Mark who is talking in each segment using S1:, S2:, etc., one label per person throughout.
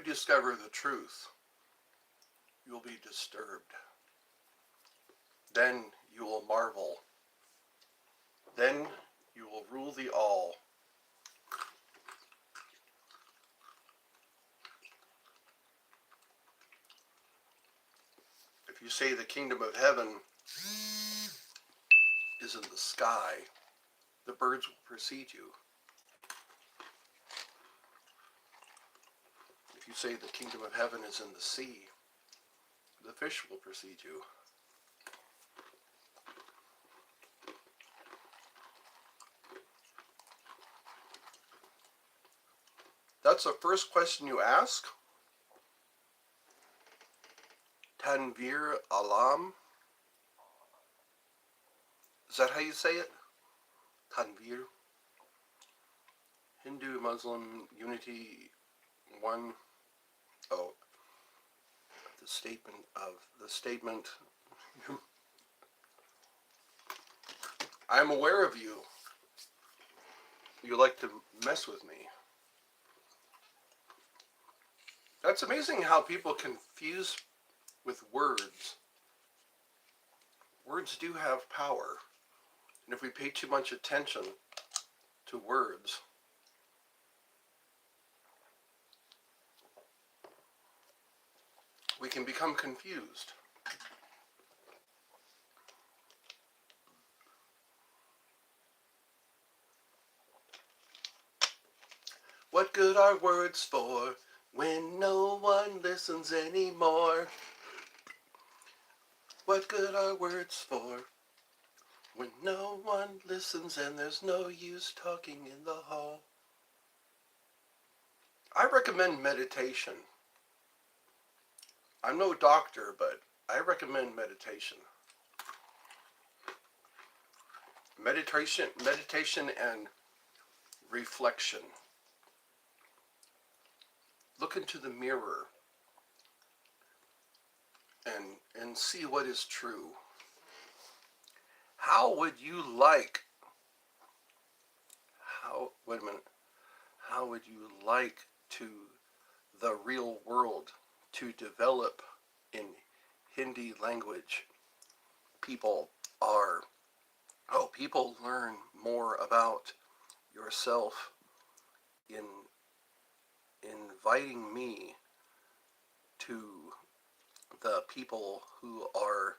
S1: you discover the truth, you will be disturbed. Then you will marvel. Then you will rule the all. If you say the kingdom of heaven is in the sky, the birds will precede you. If you say the kingdom of heaven is in the sea, the fish will precede you. That's the first question you ask. Tanvir Alam. Is that how you say it? Tanvir. Hindu, Muslim, unity, one. Oh, the statement. I'm aware of you. You like to mess with me. That's amazing how people confuse with words. Words do have power. And if we pay too much attention to words, we can become confused. What good are words for when no one listens anymore? What good are words for when no one listens and there's no use talking in the hall? I recommend meditation. I'm no doctor, but I recommend meditation. Meditation and reflection. Look into the mirror and see what is true. How would you like, how would you like to the real world to develop in Hindi language? People learn more about yourself in inviting me to the people who are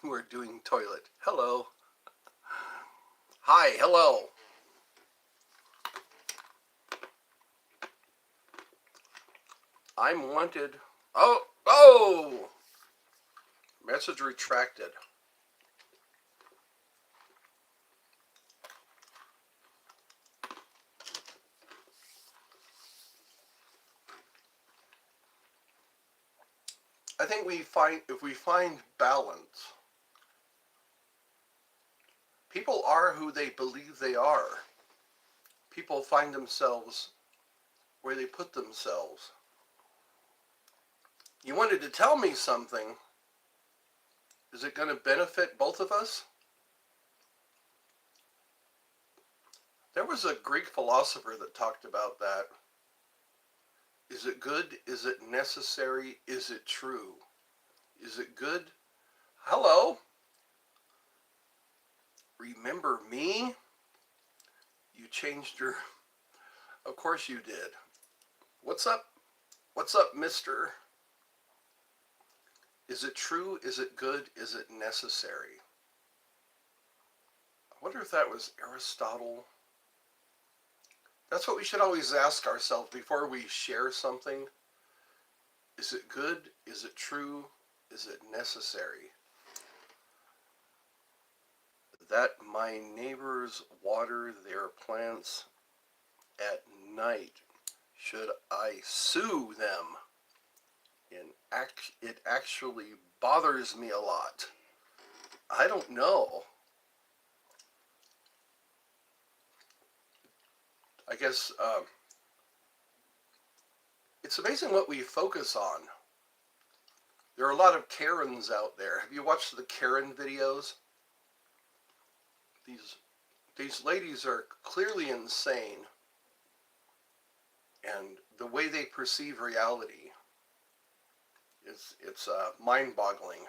S1: who are doing toilet. Hello. Hi, hello. I'm wanted. Oh! Message retracted. I think if we find balance, people are who they believe they are. People find themselves where they put themselves. You wanted to tell me something. Is it going to benefit both of us? There was a Greek philosopher that talked about that. Is it good? Is it necessary? Is it true? Is it good? Hello? Remember me? You changed your... Of course you did. What's up? What's up, mister? Is it true? Is it good? Is it necessary? I wonder if that was Aristotle. That's what we should always ask ourselves before we share something. Is it good? Is it true? Is it necessary? That my neighbors water their plants at night, should I sue them? And it actually bothers me a lot. I don't know. I guess it's amazing what we focus on. There are a lot of Karens out there. Have you watched the Karen videos? These ladies are clearly insane. And the way they perceive reality it's mind-boggling.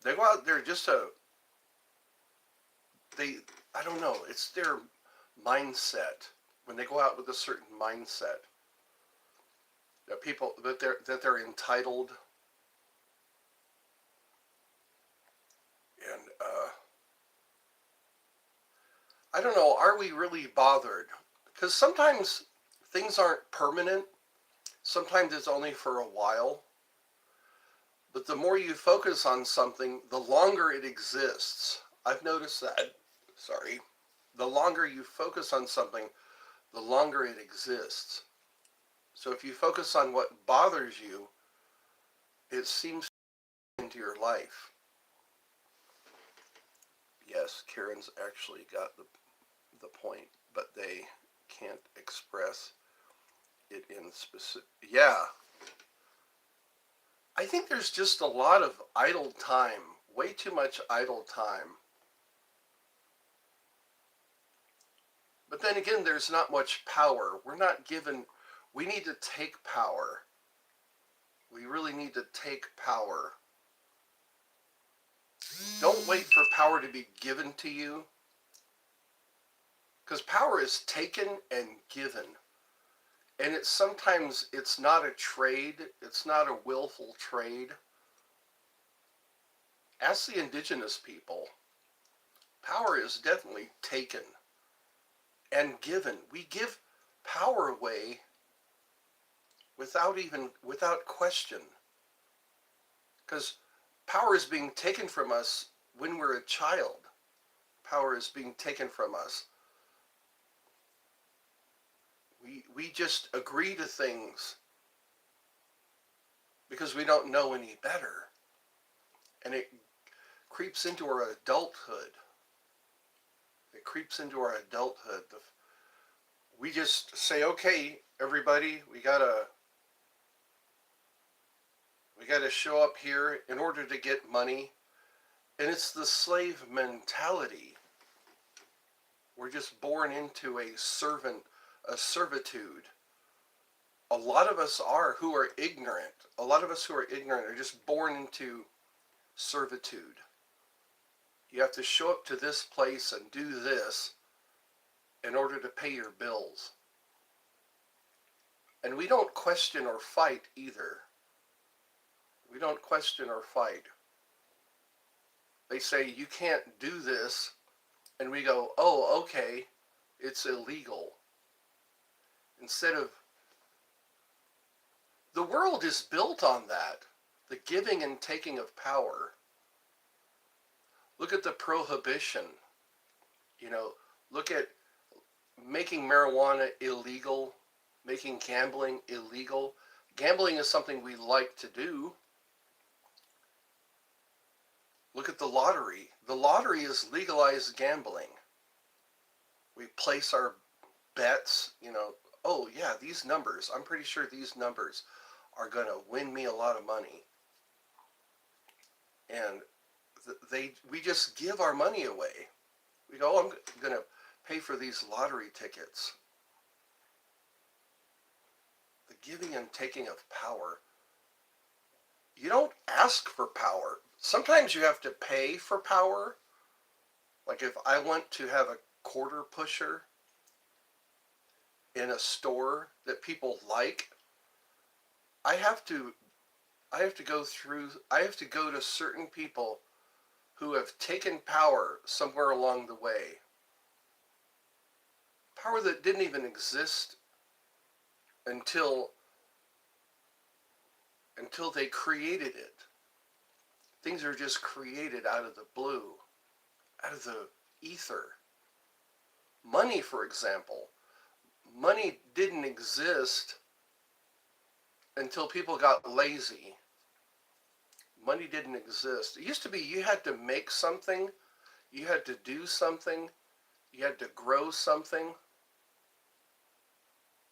S1: They go out there just to they I don't know. It's their mindset when they go out with a certain mindset that people that they're entitled and I don't know. Are we really bothered? Because sometimes things aren't permanent. Sometimes it's only for a while. But the more you focus on something, the longer it exists. I've noticed that. Sorry. The longer you focus on something, the longer it exists. So if you focus on what bothers you, it seems into your life. Yes, Karen's actually got the point, but they can't express it in specific. Yeah, I think there's just a lot of idle time, way too much idle time. But then again, there's not much power. We're not given, we need to take power. We really need to take power. Don't wait for power to be given to you, because power is taken and given. And it's not a trade. It's not a willful trade. Ask the indigenous people. Power is definitely taken and given. We give power away without question. Because power is being taken from us when we're a child. Power is being taken from us. We just agree to things because we don't know any better. And it creeps into our adulthood. It creeps into our adulthood. We just say, okay, everybody, we gotta show up here in order to get money. And it's the slave mentality. We're just born into a servitude. A lot of us who are ignorant. A lot of us who are ignorant are just born into servitude. You have to show up to this place and do this in order to pay your bills. And we don't question or fight either. We don't question or fight. They say, you can't do this. And we go, oh, okay, it's illegal. Instead of, the world is built on that. The giving and taking of power. Look at the prohibition. Look at making marijuana illegal, making gambling illegal. Gambling is something we like to do. Look at the lottery. The lottery is legalized gambling. We place our bets, oh yeah, these numbers, I'm pretty sure these numbers are going to win me a lot of money. And we just give our money away. We go, oh, I'm going to pay for these lottery tickets. The giving and taking of power. You don't ask for power. Sometimes you have to pay for power. Like if I want to have a quarter pusher in a store that people like, I have to go to certain people who have taken power somewhere along the way. Power that didn't even exist until they created it. Things are just created out of the blue, out of the ether. Money, for example. Money didn't exist until people got lazy. Money didn't exist. It used to be you had to make something, you had to do something, you had to grow something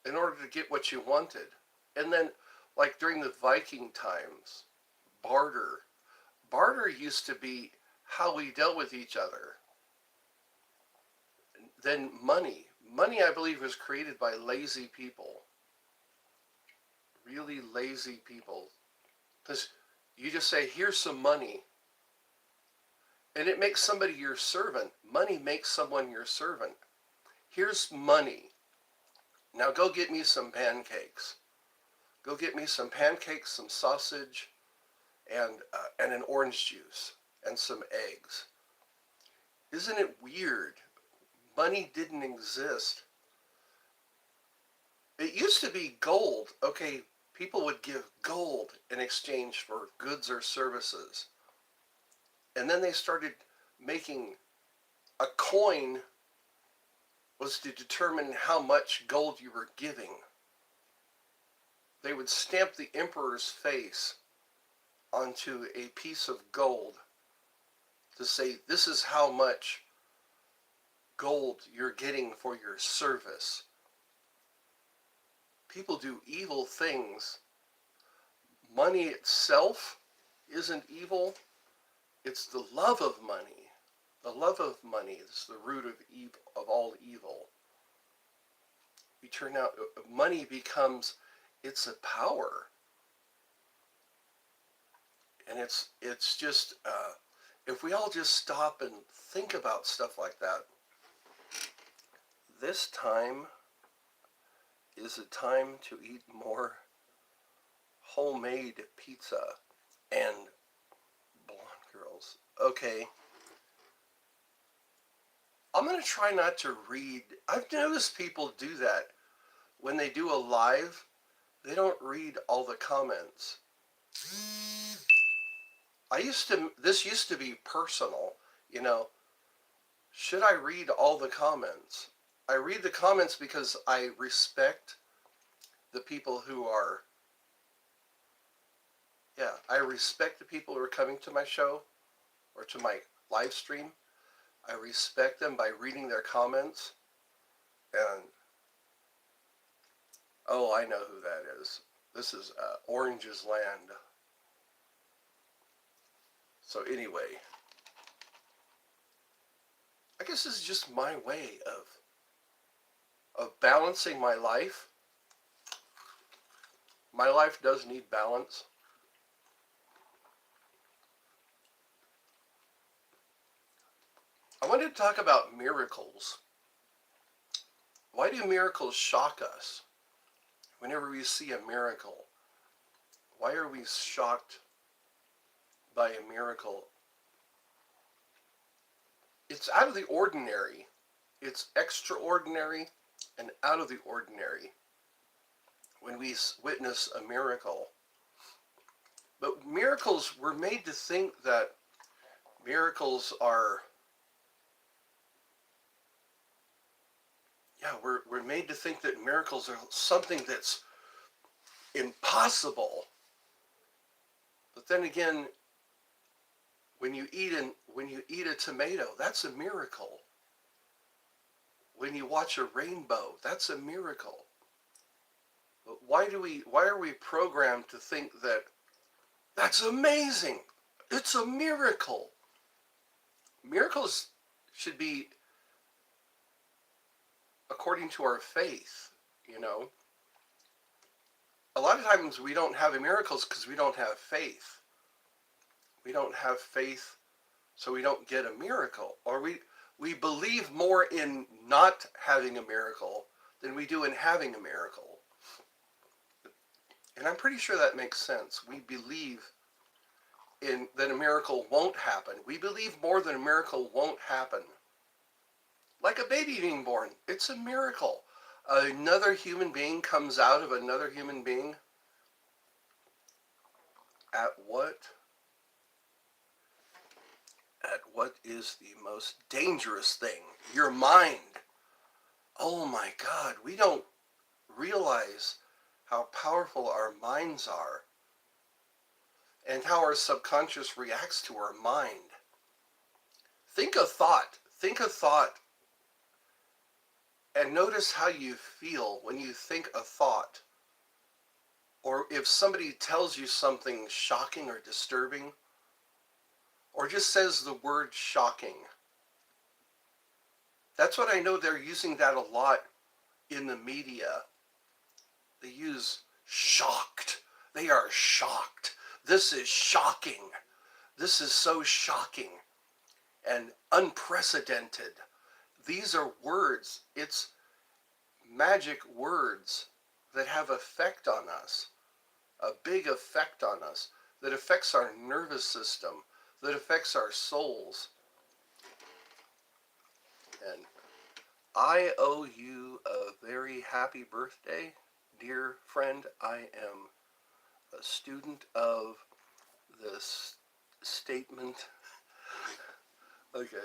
S1: in order to get what you wanted. And then, like during the Viking times, barter. Barter used to be how we dealt with each other. Then money. Money, I believe, was created by lazy people. Really lazy people. Because you just say, here's some money, and it makes somebody your servant. Money makes someone your servant. Here's money. Now go get me some pancakes. Go get me some pancakes, some sausage, and an orange juice, and some eggs. Isn't it weird? Money didn't exist. It used to be gold. Okay, people would give gold in exchange for goods or services. And then they started making a coin was to determine how much gold you were giving. They would stamp the emperor's face onto a piece of gold to say, this is how much gold you're getting for your service. People do evil things. Money itself isn't evil. It's the love of money. The love of money is the root of evil, of all evil. We turn out, money becomes, it's a power. And it's just, if we all just stop and think about stuff like that, this time is a time to eat more homemade pizza and blonde girls. Okay. I'm going to try not to read. I've noticed people do that. When they do a live, they don't read all the comments. This used to be personal, you know. Should I read all the comments? I read the comments because I respect the people who are, I respect the people who are coming to my show or to my live stream. I respect them by reading their comments. And, oh, I know who that is. This is Orange's Land. So anyway, I guess this is just my way of balancing my life. My life does need balance. I wanted to talk about miracles. Why do miracles shock us? Whenever we see a miracle, why are we shocked by a miracle? It's out of the ordinary. It's extraordinary and out of the ordinary when we witness a miracle. But miracles, we're made to think that miracles are, we're made to think that miracles are something that's impossible. But then again, when you eat a tomato, that's a miracle. When you watch a rainbow, that's a miracle. But why are we programmed to think that that's amazing? It's a miracle. Miracles should be according to our faith, you know. A lot of times we don't have miracles because we don't have faith. We don't have faith, so we don't get a miracle. Or we believe more in not having a miracle than we do in having a miracle. And I'm pretty sure that makes sense. We believe that a miracle won't happen. We believe more that a miracle won't happen. Like a baby being born, it's a miracle. Another human being comes out of another human being. At what is the most dangerous thing? Your mind. Oh my God, we don't realize how powerful our minds are and how our subconscious reacts to our mind. Think a thought and notice how you feel when you think a thought. Or if somebody tells you something shocking or disturbing, or just says the word shocking. That's what I know. They're using that a lot in the media. They use shocked. They are shocked. This is shocking. This is so shocking and unprecedented. These are words. It's magic words that have effect on us, a big effect on us, that affects our nervous system, that affects our souls. And I owe you a very happy birthday, dear friend. I am a student of this statement. Okay.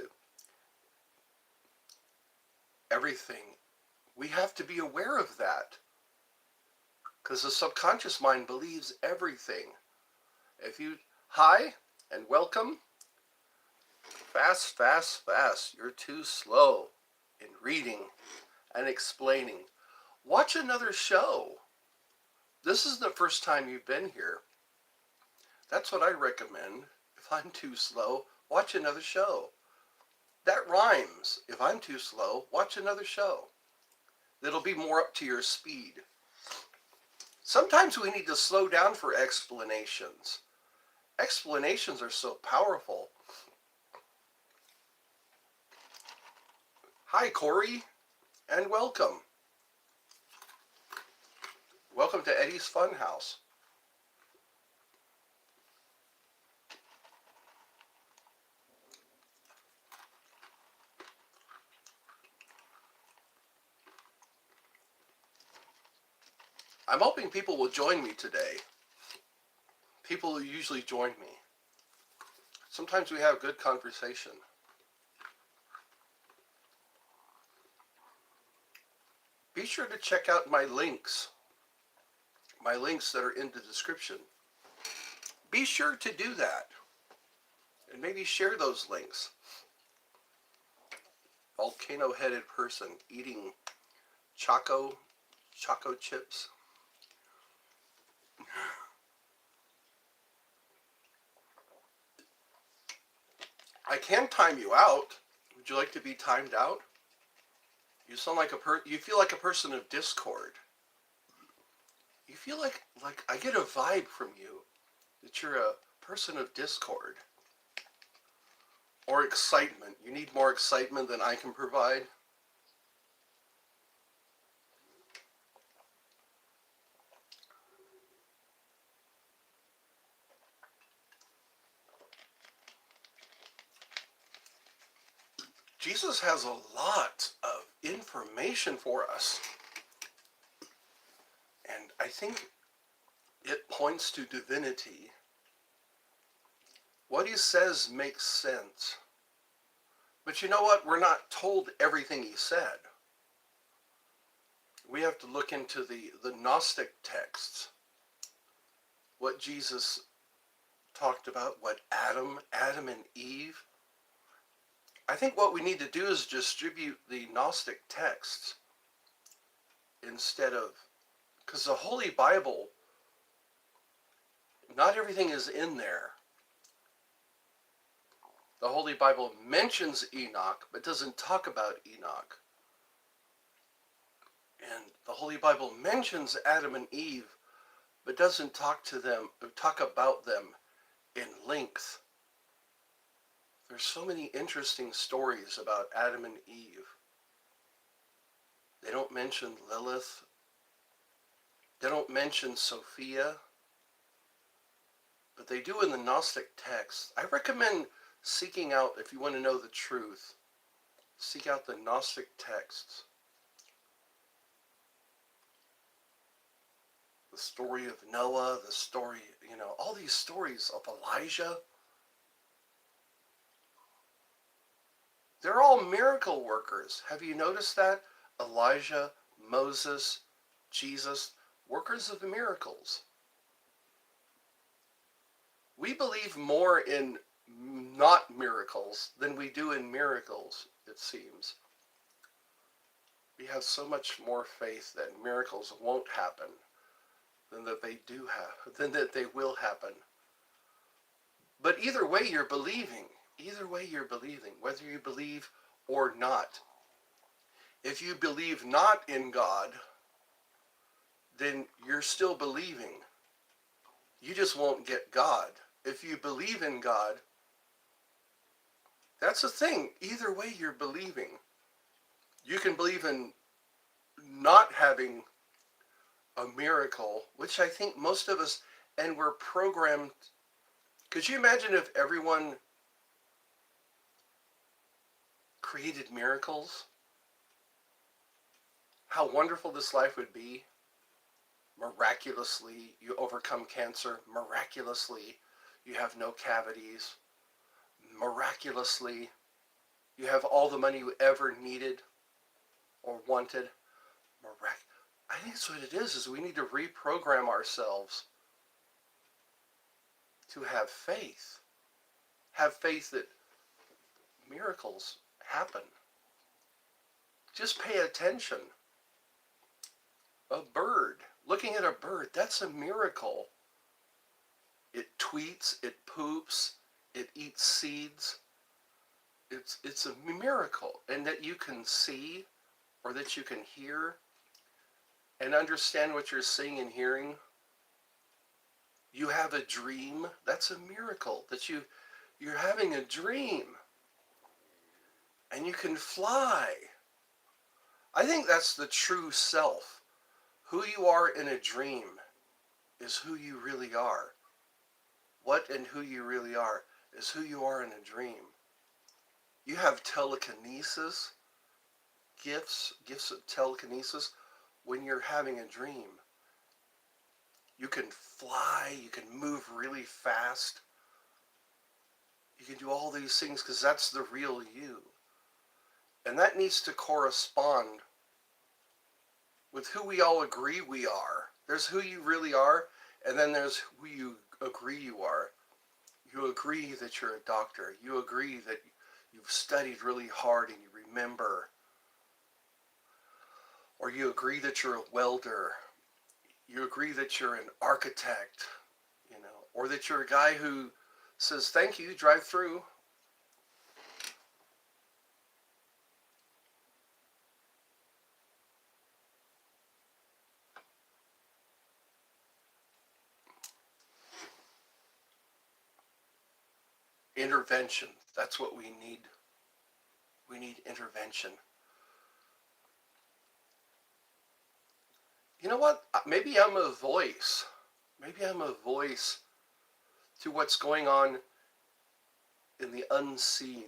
S1: Everything. We have to be aware of that, because the subconscious mind believes everything. Hi and welcome. Fast, fast, fast. You're too slow in reading and explaining. Watch another show. This is the first time you've been here. That's what I recommend. If I'm too slow, watch another show. That rhymes. If I'm too slow, watch another show. It'll be more up to your speed. Sometimes we need to slow down for explanations. Explanations are so powerful. Hi, Corey, and welcome. Welcome to Eddie's Funhouse. I'm hoping people will join me today. People who usually join me. Sometimes we have good conversation. Be sure to check out my links that are in the description. Be sure to do that. And maybe share those links. Volcano-headed person eating choco chips. I can time you out. Would you like to be timed out? You sound like you feel like a person of discord. You feel like I get a vibe from you that you're a person of discord. Or excitement. You need more excitement than I can provide. Jesus has a lot of information for us. And I think it points to divinity. What he says makes sense. But you know what? We're not told everything he said. We have to look into the Gnostic texts. What Jesus talked about, what Adam and Eve. I think what we need to do is distribute the Gnostic texts instead of, because the Holy Bible, not everything is in there. The Holy Bible mentions Enoch, but doesn't talk about Enoch. And the Holy Bible mentions Adam and Eve, but doesn't talk about them in length. There's so many interesting stories about Adam and Eve. They don't mention Lilith. They don't mention Sophia. But they do in the Gnostic texts. I recommend seeking out, if you want to know the truth, seek out the Gnostic texts. The story of Noah, the story, all these stories of Elijah. They're all miracle workers. Have you noticed that? Elijah, Moses, Jesus, workers of miracles. We believe more in not miracles than we do in miracles, it seems. We have so much more faith that miracles won't happen than that they will happen. But either way you're believing. Either way you're believing, whether you believe or not. If you believe not in God, then you're still believing. You just won't get God. If you believe in God, that's the thing. Either way, you're believing. You can believe in not having a miracle, which I think most of us, and we're programmed. Could you imagine if everyone created miracles? How wonderful this life would be. Miraculously, you overcome cancer. Miraculously, you have no cavities. Miraculously, you have all the money you ever needed or wanted. I think that's what it is we need to reprogram ourselves to have faith. Have faith that miracles happen. Just pay attention. A bird, looking at a bird, that's a miracle. It tweets, it poops, it eats seeds. It's a miracle. And that you can see or that you can hear and understand what you're seeing and hearing. You have a dream, that's a miracle. That you're having a dream and you can fly. I think that's the true self. Who you are in a dream is who you really are. What and who you really are is who you are in a dream. You have telekinesis, gifts of telekinesis when you're having a dream. You can fly, you can move really fast. You can do all these things because that's the real you. And that needs to correspond with who we all agree we are. There's who you really are, and then there's who you agree you are. You agree that you're a doctor. You agree that you've studied really hard and you remember. Or you agree that you're a welder. You agree that you're an architect, or that you're a guy who says, thank you, drive through. Intervention. That's what we need. We need intervention. You know what? Maybe I'm a voice. Maybe I'm a voice to what's going on in the unseen.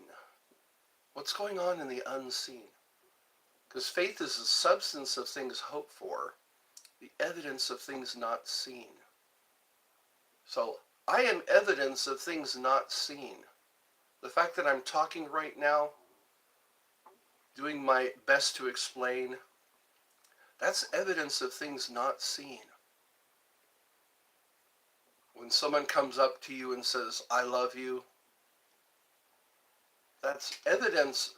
S1: What's going on in the unseen? Because faith is the substance of things hoped for, the evidence of things not seen. So I am evidence of things not seen. The fact that I'm talking right now, doing my best to explain, that's evidence of things not seen. When someone comes up to you and says, I love you, that's evidence.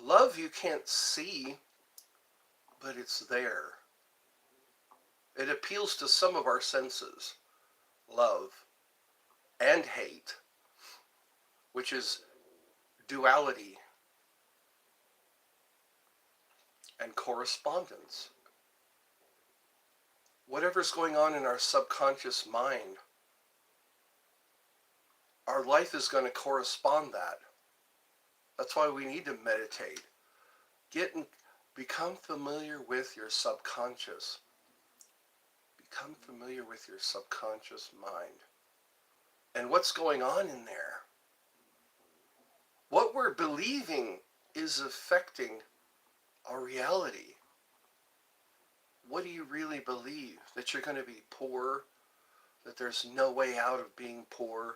S1: Love you can't see, but it's there. It appeals to some of our senses, love and hate, which is duality and correspondence. Whatever's going on in our subconscious mind, our life is going to correspond that. That's why we need to meditate. Become familiar with your subconscious. Become familiar with your subconscious mind. And what's going on in there. What we're believing is affecting our reality. What do you really believe? That you're going to be poor? That there's no way out of being poor?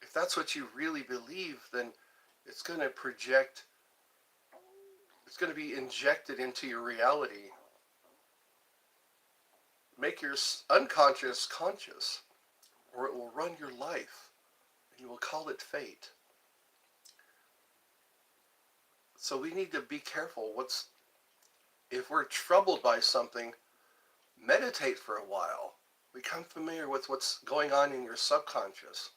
S1: If that's what you really believe, then it's going to project, it's going to be injected into your reality. Make your unconscious conscious, or it will run your life, and you will call it fate. So we need to be careful. If we're troubled by something, meditate for a while. Become familiar with what's going on in your subconscious,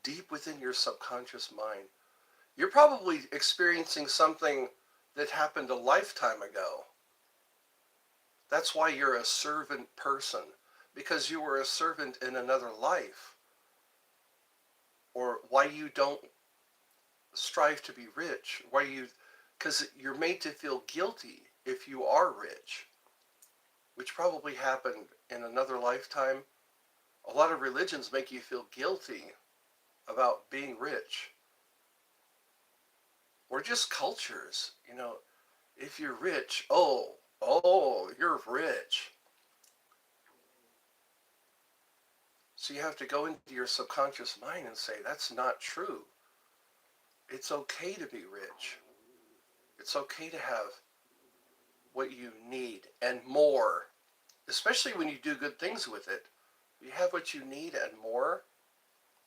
S1: deep within your subconscious mind. You're probably experiencing something that happened a lifetime ago. That's why you're a servant person, because you were a servant in another life. Or why you don't strive to be rich, because you're made to feel guilty if you are rich, which probably happened in another lifetime. A lot of religions make you feel guilty about being rich. Or just cultures, if you're rich, you're rich. So you have to go into your subconscious mind and say, that's not true. It's okay to be rich. It's okay to have what you need and more, especially when you do good things with it. You have what you need and more.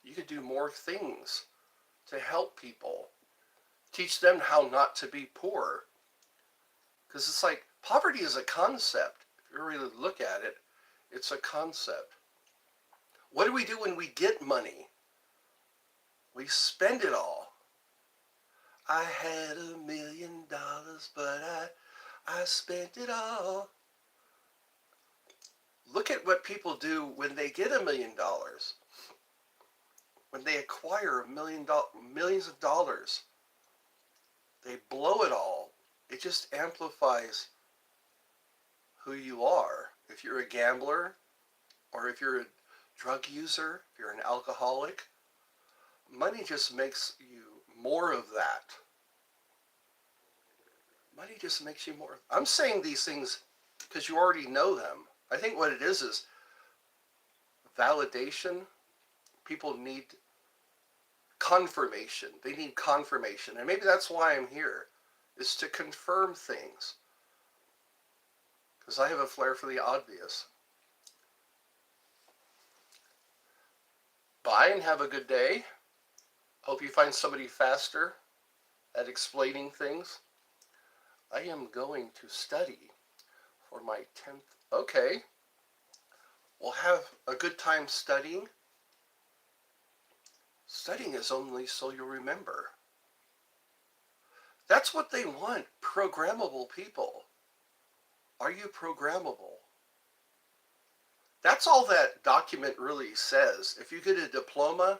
S1: You can do more things to help people. Teach them how not to be poor. Because it's like poverty is a concept. If you really look at it, it's a concept. What do we do when we get money? We spend it all. I had $1 million, but I spent it all. Look at what people do when they get $1 million. When they acquire millions of dollars, they blow it all. It just amplifies who you are. If you're a gambler, or if you're a drug user, if you're an alcoholic, money just makes you more of that. Money just makes you more. I'm saying these things because you already know them. I think what it is validation. People need confirmation. They need confirmation. And maybe that's why I'm here, is to confirm things. Because I have a flair for the obvious. Bye and have a good day. Hope you find somebody faster at explaining things. I am going to study for my 10th. Okay. We'll have a good time studying. Studying is only so you'll remember. That's what they want, programmable people. Are you programmable? That's all that document really says. If you get a diploma,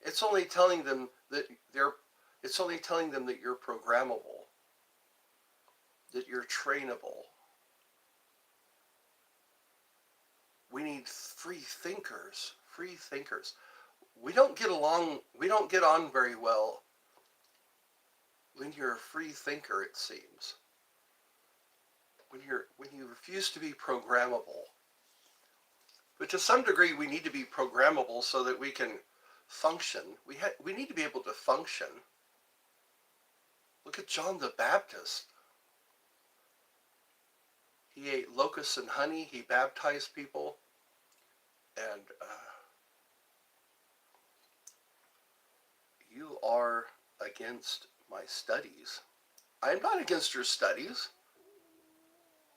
S1: it's only telling them that you're programmable, that you're trainable. We need free thinkers. We don't get on very well when you're a free thinker, it seems. When you refuse to be programmable. But to some degree, we need to be programmable so that we can function. We need to be able to function. Look at John the Baptist. He ate locusts and honey. He baptized people. And you are against my studies. I'm not against your studies.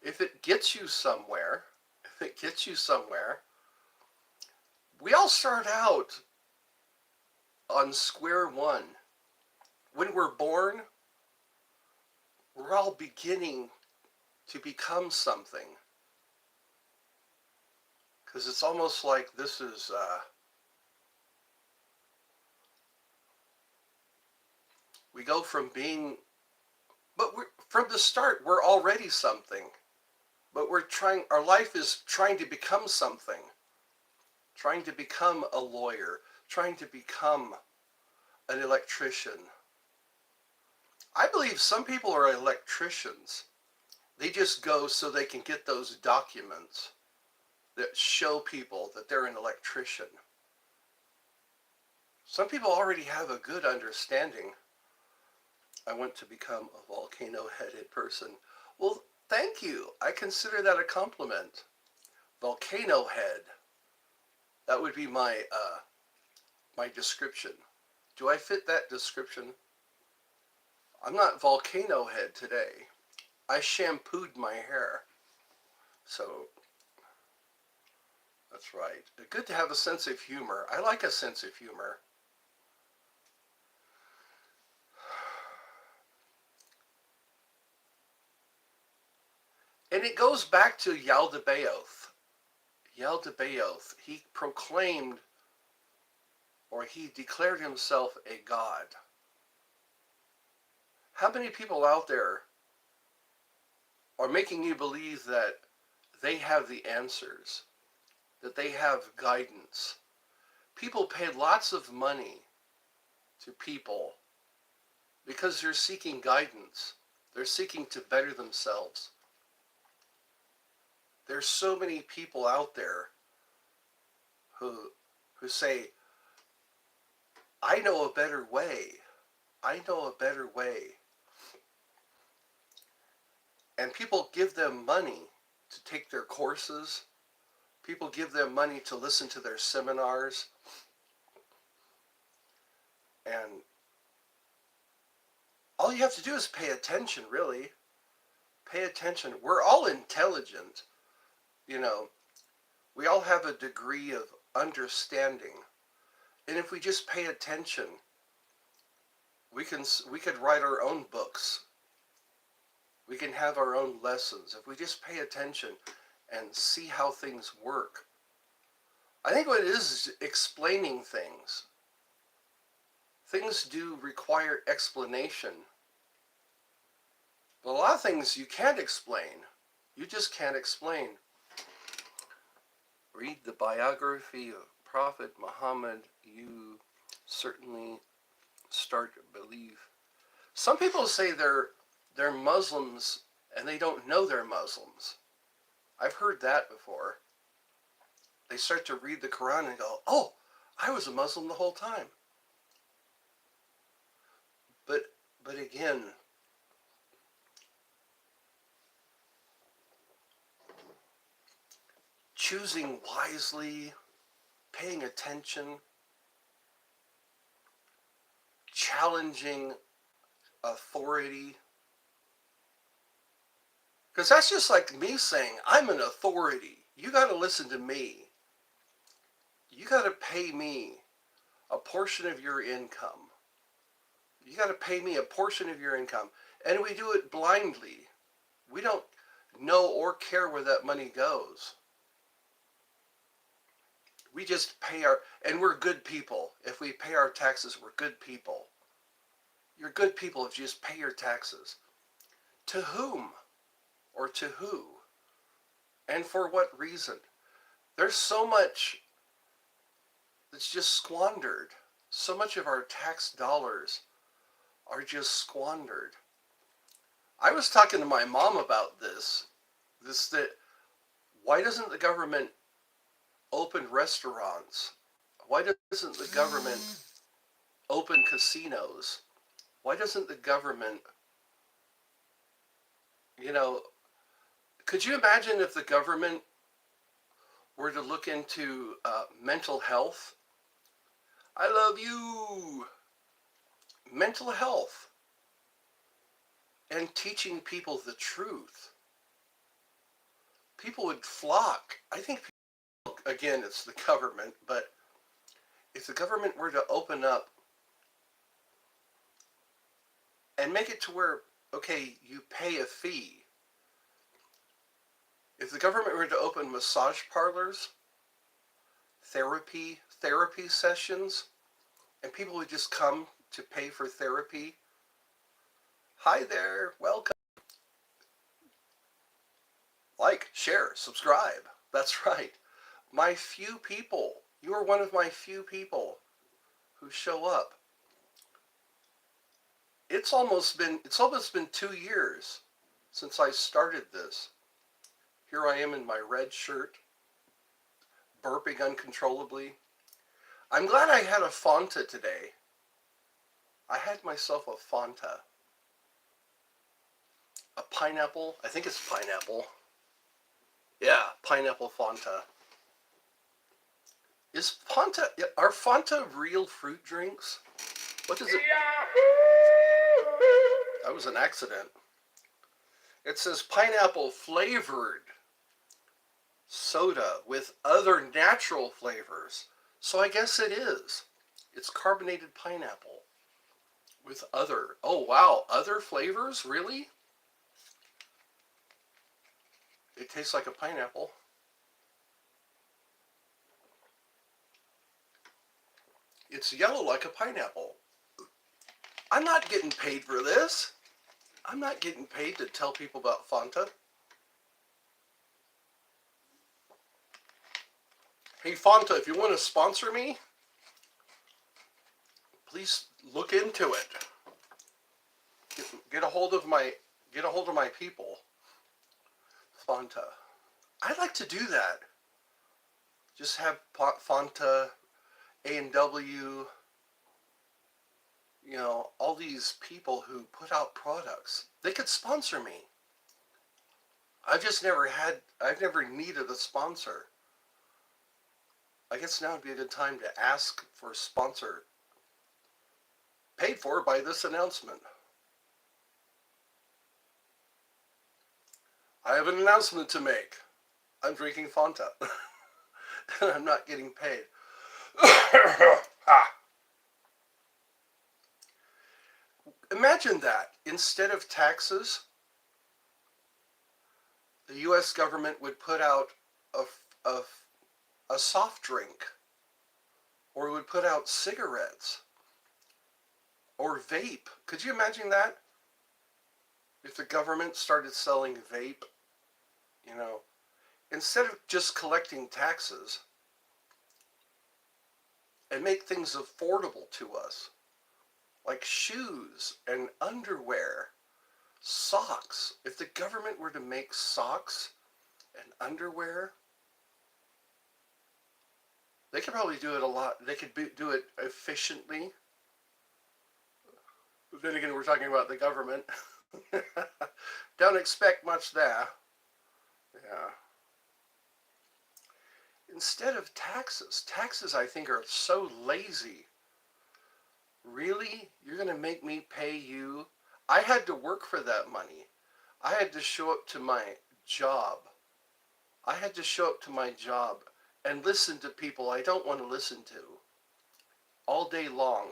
S1: If it gets you somewhere, we all start out on square one. When we're born, we're all beginning to become something. Because it's almost like this is, we go from being, but from the start, we're already something. But our life is trying to become something. Trying to become a lawyer. Trying to become an electrician. I believe some people are electricians. They just go so they can get those documents that show people that they're an electrician. Some people already have a good understanding. I want to become a volcano-headed person. Well, thank you. I consider that a compliment. Volcano head. That would be my description. Do I fit that description? I'm not volcano head today. I shampooed my hair. So, that's right. Good to have a sense of humor. I like a sense of humor. And it goes back to Yaldabaoth. Yaldabaoth, he proclaimed, or he declared himself a god. How many people out there are making you believe that they have the answers, that they have guidance? People pay lots of money to people because they're seeking guidance. They're seeking to better themselves. There's so many people out there who say, I know a better way. I know a better way. And people give them money to take their courses. People give them money to listen to their seminars. And all you have to do is pay attention, really. Pay attention. We're all intelligent. You know, we all have a degree of understanding. And if we just pay attention, we could write our own books. We can have our own lessons if we just pay attention and see how things work. I think what it is explaining things. Things do require explanation. But a lot of things you can't explain. You just can't explain. Read the biography of Prophet Muhammad. You certainly start to believe. Some people say they're Muslims and they don't know they're Muslims. I've heard that before. They start to read the Quran and go, oh, I was a Muslim the whole time. But again, choosing wisely, paying attention, challenging authority. Because that's just like me saying, I'm an authority. You got to listen to me. You got to pay me a portion of your income. You got to pay me a portion of your income. And we do it blindly. We don't know or care where that money goes. We just pay and we're good people. If we pay our taxes, we're good people. You're good people if you just pay your taxes. To whom? Or to who? And for what reason? There's so much that's just squandered. So much of our tax dollars are just squandered. I was talking to my mom about this that why doesn't the government open restaurants? Why doesn't the government open casinos? Why doesn't the government, could you imagine if the government were to look into mental health? I love you. Mental health. And teaching people the truth. People would flock. I think people, again, it's the government, but if the government were to open up and make it to where, okay, you pay a fee. If the government were to open massage parlors, therapy sessions, and people would just come to pay for therapy. Hi there, welcome. Like, share, subscribe. That's right. My few people. You are one of my few people who show up. It's almost been 2 years since I started this. Here I am in my red shirt, burping uncontrollably. I'm glad I had a Fanta today. I had myself a Fanta. A pineapple. I think it's pineapple. Yeah, pineapple Fanta. Are Fanta real fruit drinks? What is it? That was an accident. It says pineapple flavored soda with other natural flavors. So I guess it is. It's carbonated pineapple with other. Oh wow, other flavors? Really? It tastes like a pineapple. It's yellow like a pineapple. I'm not getting paid for this. I'm not getting paid to tell people about Fanta. Hey Fanta, if you want to sponsor me, please look into it. Get a hold of my people. Fanta. I'd like to do that. Just have Fanta, A&W, all these people who put out products. They could sponsor me. I've never needed a sponsor. I guess now would be a good time to ask for a sponsor. Paid for by this announcement. I have an announcement to make. I'm drinking Fanta. And I'm not getting paid. Imagine that. Instead of taxes, the U.S. government would put out a soft drink, or it would put out cigarettes, or vape. Could you imagine that? If the government started selling vape, instead of just collecting taxes, and make things affordable to us, like shoes and underwear, socks. If the government were to make socks and underwear, they could probably do it a lot. They could do it efficiently. But then again, we're talking about the government. Don't expect much there. Yeah. Instead of taxes I think are so lazy. Really? You're going to make me pay you? I had to work for that money. I had to show up to my job. I had to show up to my job and listen to people I don't want to listen to all day long.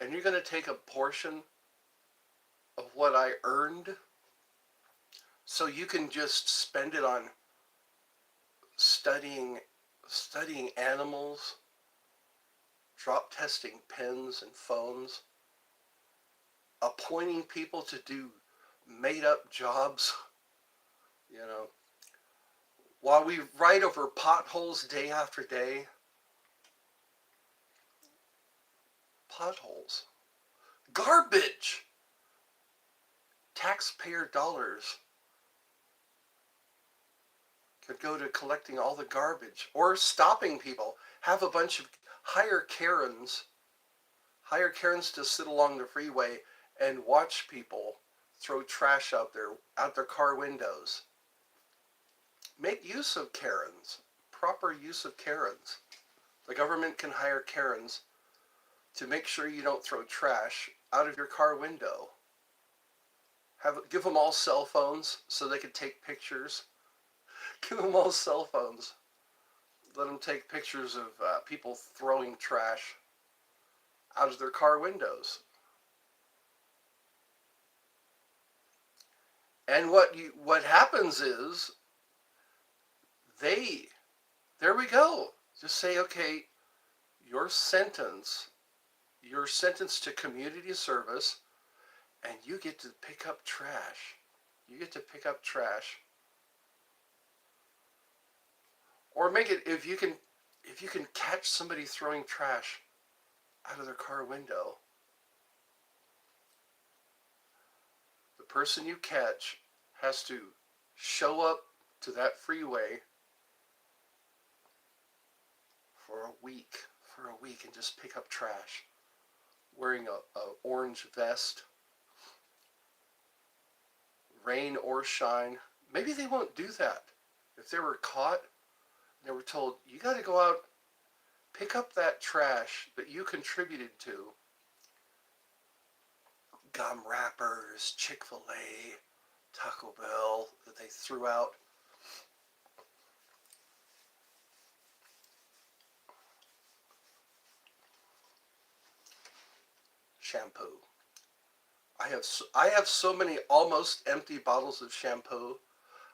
S1: And you're going to take a portion of what I earned so you can just spend it on studying animals, drop testing pens and phones, appointing people to do made up jobs, while we ride over potholes day after day. Potholes. Garbage! Taxpayer dollars could go to collecting all the garbage or stopping people. Have a bunch of hire Karens to sit along the freeway and watch people throw trash out their car windows. Make use of Karens. Proper use of Karens. The government can hire Karens to make sure you don't throw trash out of your car window. Give them all cell phones so they can take pictures. Give them all cell phones. Let them take pictures of people throwing trash out of their car windows. And what happens is there we go. Just say, okay, you're sentenced to community service, and you get to pick up trash. You get to pick up trash. Or make it, if you can catch somebody throwing trash out of their car window, the person you catch has to show up to that freeway for a week and just pick up trash, wearing a orange vest, rain or shine. Maybe they won't do that. If they were caught, they were told, you got to go out, pick up that trash that you contributed to. Gum wrappers, Chick-fil-A, Taco Bell that they threw out. Shampoo. I have so many almost empty bottles of shampoo.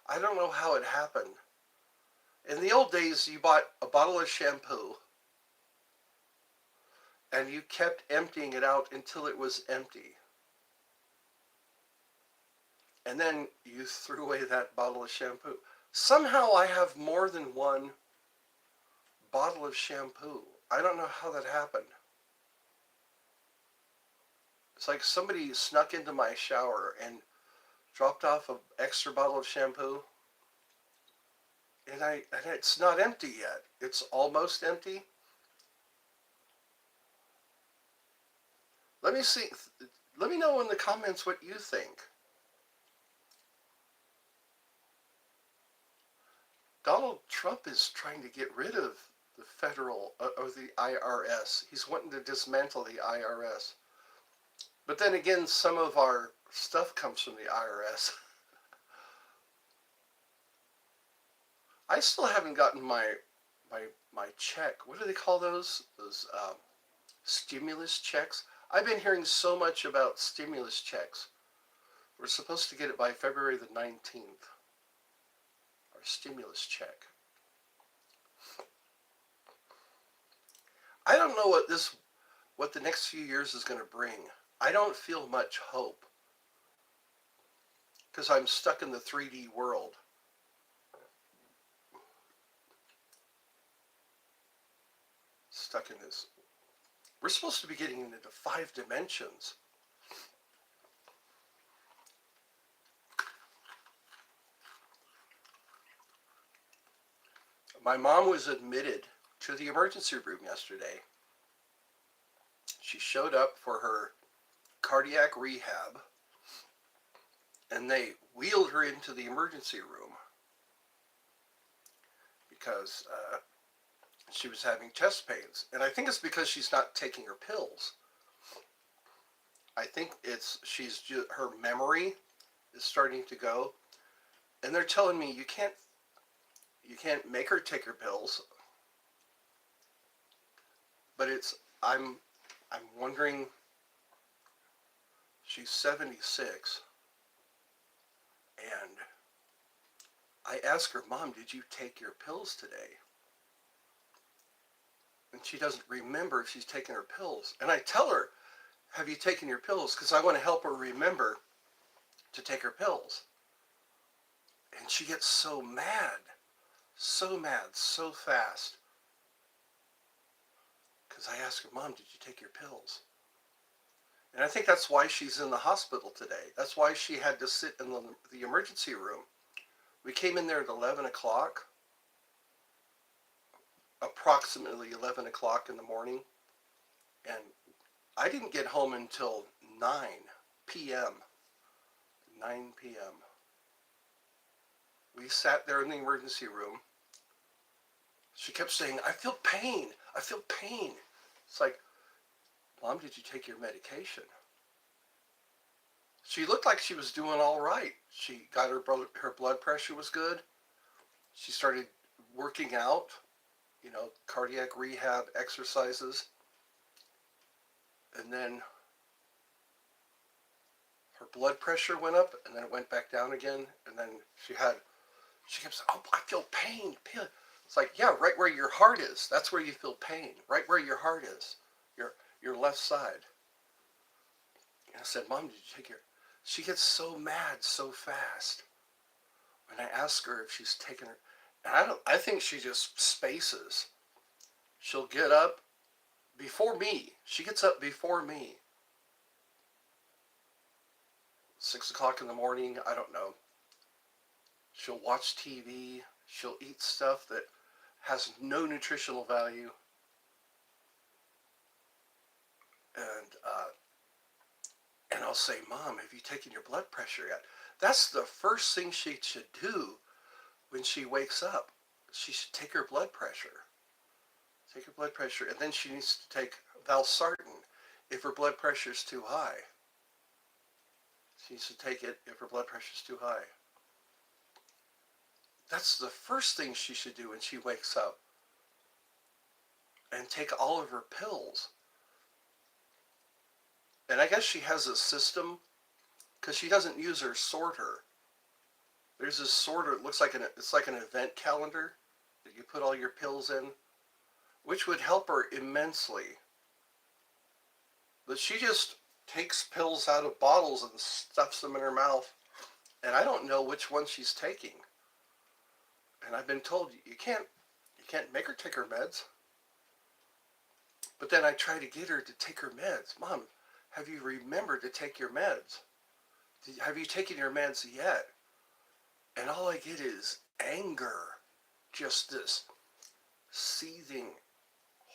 S1: I don't know how it happened. In the old days, you bought a bottle of shampoo and you kept emptying it out until it was empty. And then you threw away that bottle of shampoo. Somehow I have more than one bottle of shampoo. I don't know how that happened. It's like somebody snuck into my shower and dropped off an extra bottle of shampoo. And it's not empty yet. It's almost empty. Let me see. Let me know in the comments what you think. Donald Trump is trying to get rid of the federal or the IRS. He's wanting to dismantle the IRS. But then again, some of our stuff comes from the IRS. I still haven't gotten my check. What do they call those? Those stimulus checks. I've been hearing so much about stimulus checks. We're supposed to get it by February the 19th. Our stimulus check. I don't know what the next few years is going to bring. I don't feel much hope because I'm stuck in the 3D world. Stuck in this. We're supposed to be getting into 5 dimensions. My mom was admitted to the emergency room yesterday. She showed up for her cardiac rehab, and they wheeled her into the emergency room because she was having chest pains. And I think it's because she's not taking her pills. I think her memory is starting to go. And they're telling me you can't make her take her pills. But I'm wondering, she's 76, and I asked her, Mom, did you take your pills today? And she doesn't remember if she's taken her pills. And I tell her, have you taken your pills? Because I want to help her remember to take her pills. And she gets so mad, so fast. Because I asked her, Mom, did you take your pills? And I think that's why she's in the hospital today. That's why she had to sit in the emergency room. We came in there at 11 o'clock, approximately 11 o'clock in the morning. And I didn't get home until 9 p.m. 9 p.m. We sat there in the emergency room. She kept saying, I feel pain. I feel pain. It's like, Mom, did you take your medication? She looked like she was doing all right. She got her blood pressure was good. She started working out, cardiac rehab exercises. And then her blood pressure went up, and then it went back down again. And then she kept saying, oh, I feel pain. It's like, yeah, right where your heart is. That's where you feel pain. Right where your heart is. Your left side. And I said, Mom, did you take your... She gets so mad so fast. When I ask her if she's taken her... And I think she just spaces. She'll get up before me. She gets up before me. 6 o'clock in the morning, I don't know. She'll watch TV. She'll eat stuff that has no nutritional value. And I'll say, Mom, have you taken your blood pressure yet? That's the first thing she should do when she wakes up. She should take her blood pressure. Take her blood pressure. And then she needs to take valsartan if her blood pressure is too high. She needs to take it if her blood pressure is too high. That's the first thing she should do when she wakes up. And take all of her pills. And I guess she has a system, because she doesn't use her sorter. There's this sort of, it looks like it's like an event calendar that you put all your pills in, which would help her immensely. But she just takes pills out of bottles and stuffs them in her mouth, and I don't know which one she's taking. And I've been told you can't make her take her meds. But then I try to get her to take her meds. Mom, have you remembered to take your meds? Have you taken your meds yet? And all I get is anger. Just this seething,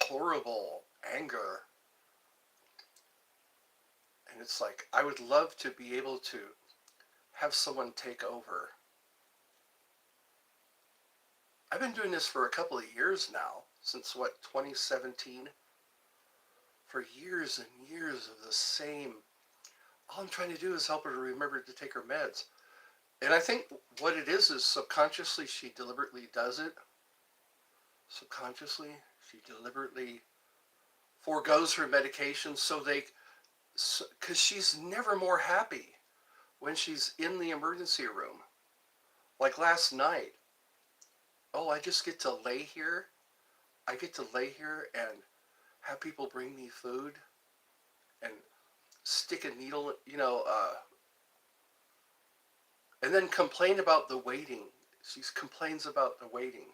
S1: horrible anger. And it's like, I would love to be able to have someone take over. I've been doing this for a couple of years now, since 2017? For years and years of the same. All I'm trying to do is help her to remember to take her meds. And I think what it is subconsciously she deliberately does it. Subconsciously, she deliberately forgoes her medication because she's never more happy when she's in the emergency room. Like last night, I just get to lay here. I get to lay here and have people bring me food and stick a needle, and then complain about the waiting. She complains about the waiting.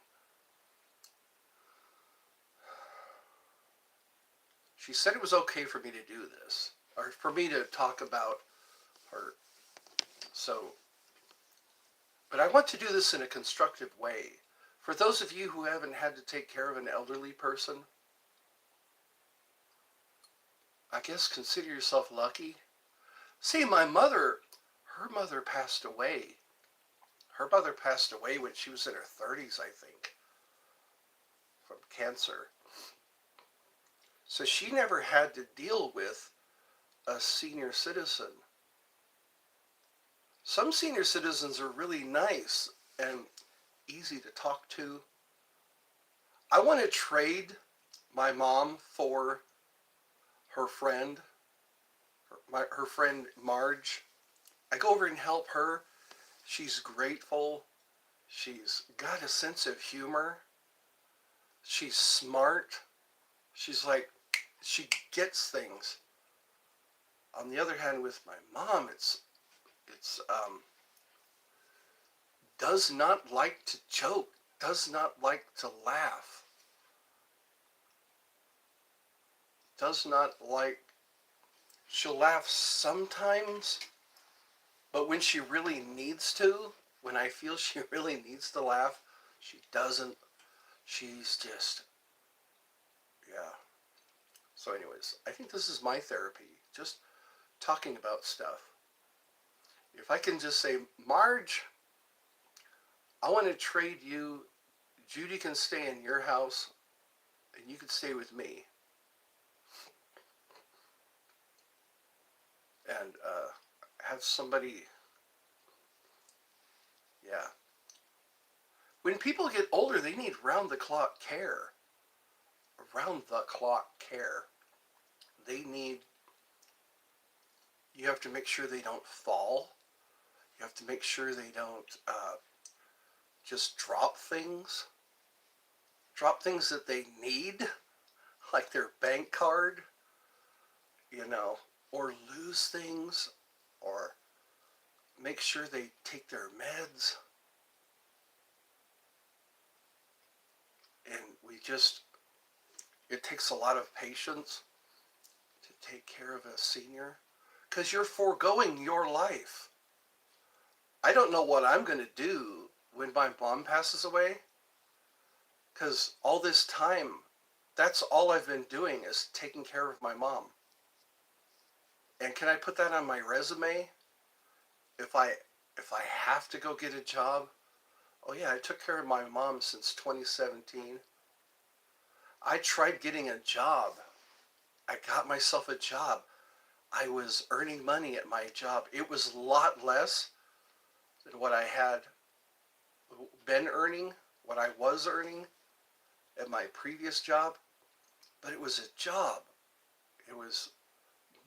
S1: She said it was okay for me to do this, or for me to talk about her. But I want to do this in a constructive way. For those of you who haven't had to take care of an elderly person, I guess consider yourself lucky. See, her mother passed away. Her mother passed away when she was in her 30s, I think, from cancer. So she never had to deal with a senior citizen. Some senior citizens are really nice and easy to talk to. I want to trade my mom for her friend, her friend Marge. I go over and help her. She's grateful. She's got a sense of humor. She's smart. She's like, she gets things. On the other hand, with my mom, it's does not like to joke, does not like to laugh, she'll laugh sometimes, but when she really needs to, when I feel she really needs to laugh, she doesn't. She's just, yeah. So anyways, I think this is my therapy, just talking about stuff. If I can just say, Marge, I want to trade you. Judy can stay in your house, and you can stay with me. And have somebody, yeah. When people get older, they need round-the-clock care. Round-the-clock care. You have to make sure they don't fall. You have to make sure they don't just drop things that they need, like their bank card, or lose things, or make sure they take their meds. And it takes a lot of patience to take care of a senior, because you're foregoing your life. I don't know what I'm going to do when my mom passes away, because all this time, that's all I've been doing is taking care of my mom. And can I put that on my resume? If I have to go get a job, oh yeah, I took care of my mom since 2017. I tried getting a job. I got myself a job. I was earning money at my job. It was a lot less than what I had been earning, what I was earning at my previous job. But it was a job. It was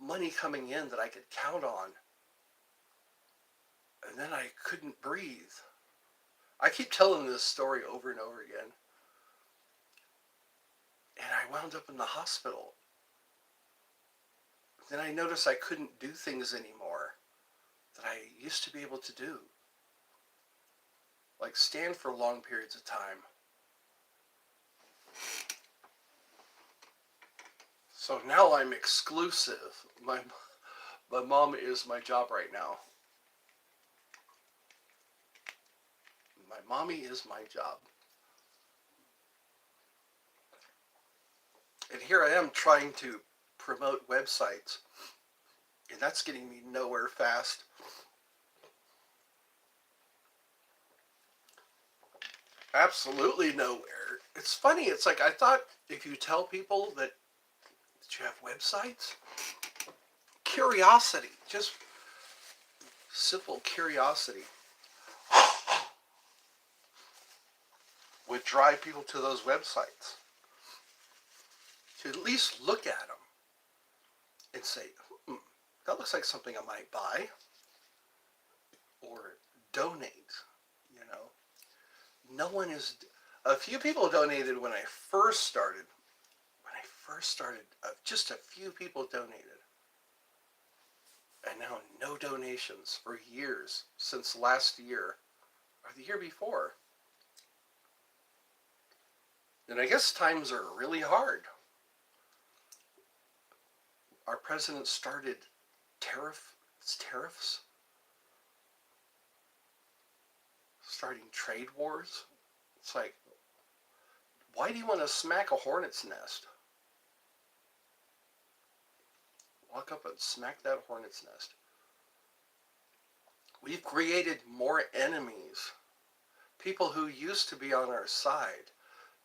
S1: money coming in that I could count on. And then I couldn't breathe. I keep telling this story over and over again. And I wound up in the hospital. Then I noticed I couldn't do things anymore that I used to be able to do. Like stand for long periods of time. So now I'm exclusive. My mom is my job right now. My mommy is my job. And here I am trying to promote websites. And that's getting me nowhere fast. Absolutely nowhere. It's funny. It's like I thought if you tell people that you have websites, curiosity, just simple curiosity, would drive people to those websites. To at least look at them and say, that looks like something I might buy or donate, you know. No one is, a few people donated when I first started. Just a few people donated. And now no donations for years, since last year or the year before. And I guess times are really hard. Our president started tariffs, starting trade wars. It's like, why do you want to smack a hornet's nest? Walk up and smack that hornet's nest. We've created more enemies. People who used to be on our side,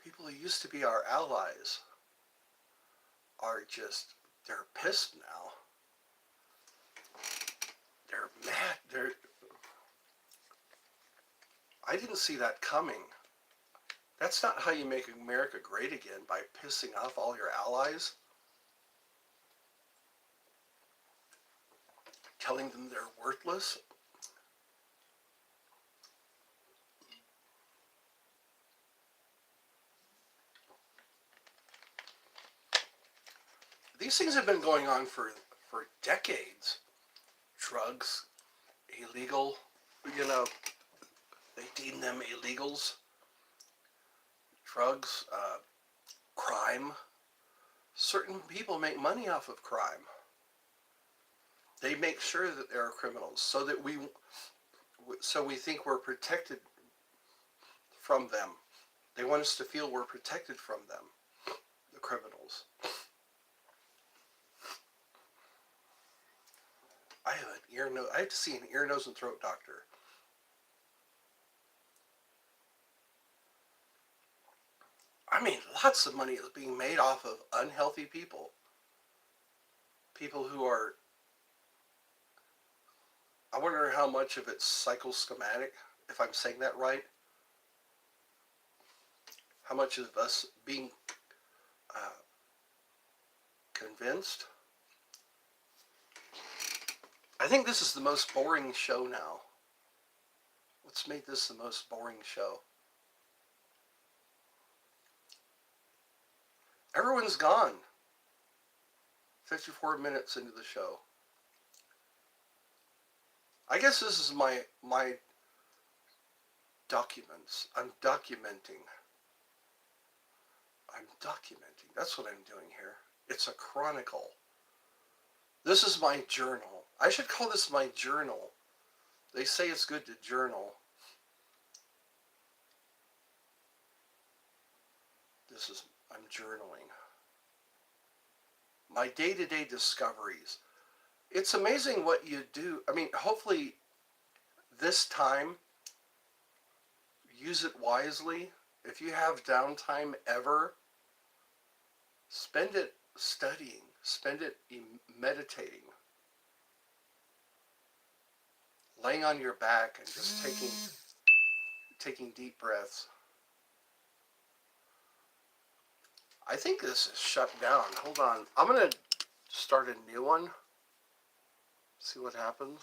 S1: people who used to be our allies, are just, they're pissed now. They're mad. I didn't see that coming. That's not how you make America great again, by pissing off all your allies. Telling them they're worthless. These things have been going on for decades. Drugs, illegal, they deem them illegals. Drugs, crime. Certain people make money off of crime. They make sure that there are criminals so we think we're protected from them. They want us to feel we're protected from them, the criminals. I have to see an ear, nose, and throat doctor. I mean, lots of money is being made off of unhealthy people. People who are, I wonder how much of it's psychosomatic, if I'm saying that right. How much of us being convinced. I think this is the most boring show now. Let's make this the most boring show. Everyone's gone. 54 minutes into the show. I guess this is my documents. I'm documenting. That's what I'm doing here. It's a chronicle. This is my journal. I should call this my journal. They say it's good to journal. I'm journaling. My day-to-day discoveries. It's amazing what you do. I mean, hopefully this time, use it wisely. If you have downtime ever, spend it studying. Spend it meditating. Laying on your back and just taking deep breaths. I think this is shut down. Hold on. I'm going to start a new one. See what happens.